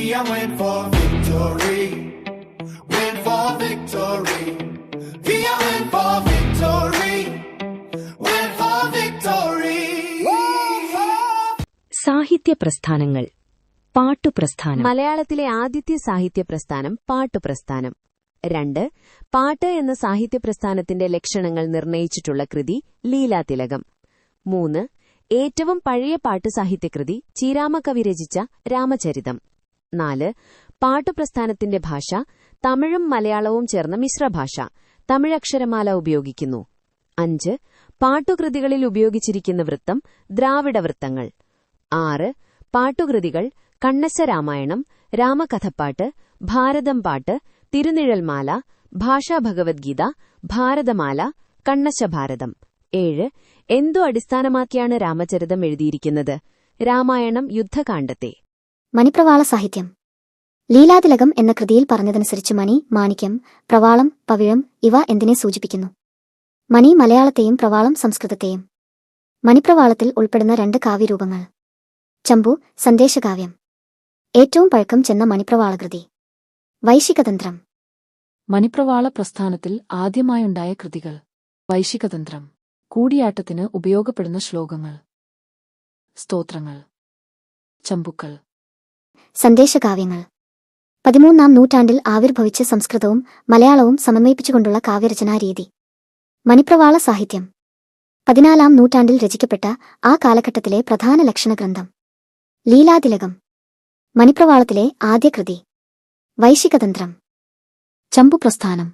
I went for victory. Went for victory. We are went for victory. Went for victory. സാഹിത്യ പ്രസ്ഥാനങ്ങൾ. പാട്ടുപ്രസ്ഥാനം. മലയാളത്തിലെ ആദ്യത്തെ സാഹിത്യ പ്രസ്ഥാനം പാട്ടുപ്രസ്ഥാനം. 2. പാട്ട് എന്ന സാഹിത്യ പ്രസ്ഥാനത്തിന്റെ ലക്ഷണങ്ങൾ നിർണയിച്ചിട്ടുള്ള കൃതി ലീലാതിലകം. 3. ഏറ്റവും പഴയ പാട്ടുസാഹിത്യകൃതി ചീരാമക്കവി രചിച്ച രാമചരിതം. 4. പാട്ടുപ്രസ്ഥാനത്തിന്റെ ഭാഷ തമിഴും മലയാളവും ചേർന്ന മിശ്രഭാഷ, തമിഴക്ഷരമാല ഉപയോഗിക്കുന്നു. 5. പാട്ടുകൃതികളിൽ ഉപയോഗിച്ചിരിക്കുന്ന വൃത്തം ദ്രാവിഡവൃത്തങ്ങൾ. 6. പാട്ടുകൃതികൾ കണ്ണശ രാമായണം, രാമകഥപ്പാട്ട്, ഭാരതം പാട്ട്, തിരുനിഴൽമാല, ഭാഷാഭഗവദ്ഗീത, ഭാരതമാല, കണ്ണശഭാരതം. 7. എന്തു അടിസ്ഥാനമാക്കിയാണ് രാമചരിതം എഴുതിയിരിക്കുന്നത്? രാമായണം യുദ്ധകാണ്ഡത്തെ. മണിപ്രവാള സാഹിത്യം. ലീലാതിലകം എന്ന കൃതിയിൽ പറഞ്ഞതനുസരിച്ച് മണി, മാണിക്യം, പ്രവാളം, പവിഴം ഇവ എന്തിനെ സൂചിപ്പിക്കുന്നു? മണി മലയാളത്തെയും പ്രവാളം സംസ്കൃതത്തെയും. മണിപ്രവാളത്തിൽ ഉൾപ്പെടുന്ന 2 കാവ്യരൂപങ്ങൾ. ചമ്പു, സന്ദേശകാവ്യം. ഏറ്റവും പഴക്കം ചെന്ന മണിപ്രവാളകൃതി വൈശികതന്ത്രം. മണിപ്രവാള പ്രസ്ഥാനത്തിൽ ആദ്യമായുണ്ടായ കൃതികൾ: വൈശികതന്ത്രം, കൂടിയാട്ടത്തിന് ഉപയോഗപ്പെടുന്ന ശ്ലോകങ്ങൾ, സ്തോത്രങ്ങൾ, ചമ്പുക്കൾ. സന്ദേശകാവ്യങ്ങൾ 13ാം നൂറ്റാണ്ടിൽ ആവിർഭവിച്ച സംസ്കൃതവും മലയാളവും സമന്വയിപ്പിച്ചുകൊണ്ടുള്ള കാവ്യരചനാരീതി. മണിപ്രവാള സാഹിത്യം 14ാം നൂറ്റാണ്ടിൽ രചിക്കപ്പെട്ട ആ കാലഘട്ടത്തിലെ പ്രധാന ലക്ഷണഗ്രന്ഥം. ലീലാതിലകം മണിപ്രവാളത്തിലെ ആദ്യ കൃതി. വൈശികതന്ത്രം. ചമ്പുപ്രസ്ഥാനം,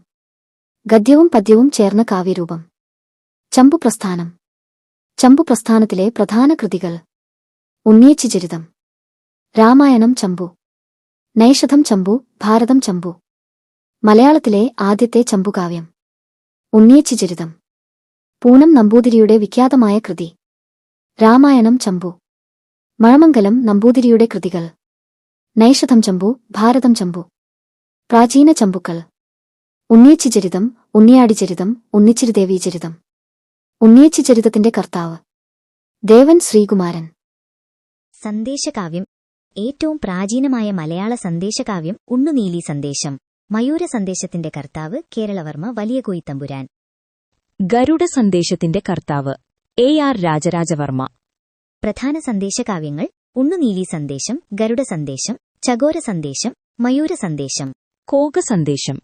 ഗദ്യവും പദ്യവും ചേർന്ന കാവ്യരൂപം. ചമ്പുപ്രസ്ഥാനം. ചമ്പുപ്രസ്ഥാനത്തിലെ പ്രധാന കൃതികൾ: ഉണ്ണിയച്ചിചരിതം, രാമായണം ചമ്പു, നൈഷധം ചമ്പു, ഭാരതം ചമ്പു. മലയാളത്തിലെ ആദ്യത്തെ ചമ്പുകാവ്യം ഉണ്ണിയച്ചിചരിതം. പൂനം നമ്പൂതിരിയുടെ വിഖ്യാതമായ കൃതി. രാമായണം ചമ്പു. മഴമംഗലം നമ്പൂതിരിയുടെ കൃതികൾ: നൈഷധം ചമ്പു, ഭാരതം ചമ്പു. പ്രാചീന ചമ്പുക്കൾ: ഉണ്ണിയച്ചിചരിതം, ഉണ്ണിയാടിചരിതം, ഉണ്ണിച്ചിരുദേവീചരിതം. ഉണ്ണിയച്ചിചരിതത്തിന്റെ കർത്താവ് ദേവൻ ശ്രീകുമാരൻ. സന്ദേശകാവ്യം. ഏറ്റവും പ്രാചീനമായ മലയാള സന്ദേശകാവ്യം ഉണ്ണുനീലി സന്ദേശം. മയൂര സന്ദേശത്തിന്റെ കർത്താവ് കേരളവർമ്മ വലിയ കോയിത്തമ്പുരാൻ. ഗരുഡ സന്ദേശത്തിന്റെ കർത്താവ് AR രാജരാജവർമ്മ. പ്രധാന സന്ദേശകാവ്യങ്ങൾ ഉണ്ണുനീലി സന്ദേശം, ഗരുഡ സന്ദേശം, ചകോര സന്ദേശം, മയൂര സന്ദേശം. കോക സന്ദേശം.